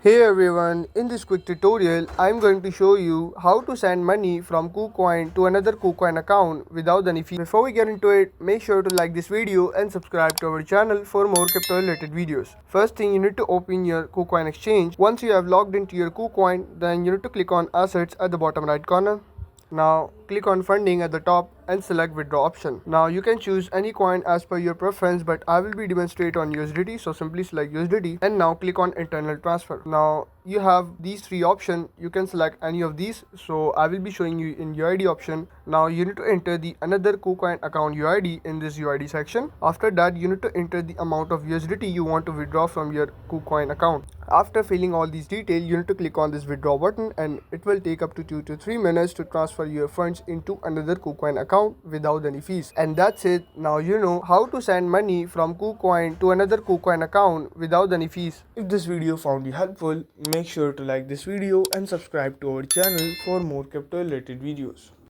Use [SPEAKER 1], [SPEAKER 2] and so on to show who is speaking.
[SPEAKER 1] Hey everyone, in this quick tutorial, I'm going to show you how to send money from Kucoin to another Kucoin account without any fee. Before we get into it, make sure to like this video and subscribe to our channel for more crypto related videos. First thing, you need to open your Kucoin exchange. Once you have logged into your Kucoin, then you need to click on assets at the bottom right corner. Now click on funding at the top and select withdraw option. Now you can choose any coin as per your preference, but I will be demonstrate on USDT, so simply select USDT and now click on internal transfer. Now you have these three options, you can select any of these, so I will be showing you in UID option. Now you need to enter the another Kucoin account UID in this UID section. After that, you need to enter the amount of USDT you want to withdraw from your Kucoin account. After filling all these details, you need to click on this withdraw button and it will take up to 2 to 3 minutes to transfer your funds into another Kucoin account without any fees. And that's it. Now you know how to send money from Kucoin to another Kucoin account without any fees. If this video found you helpful, make sure to like this video and subscribe to our channel for more crypto related videos.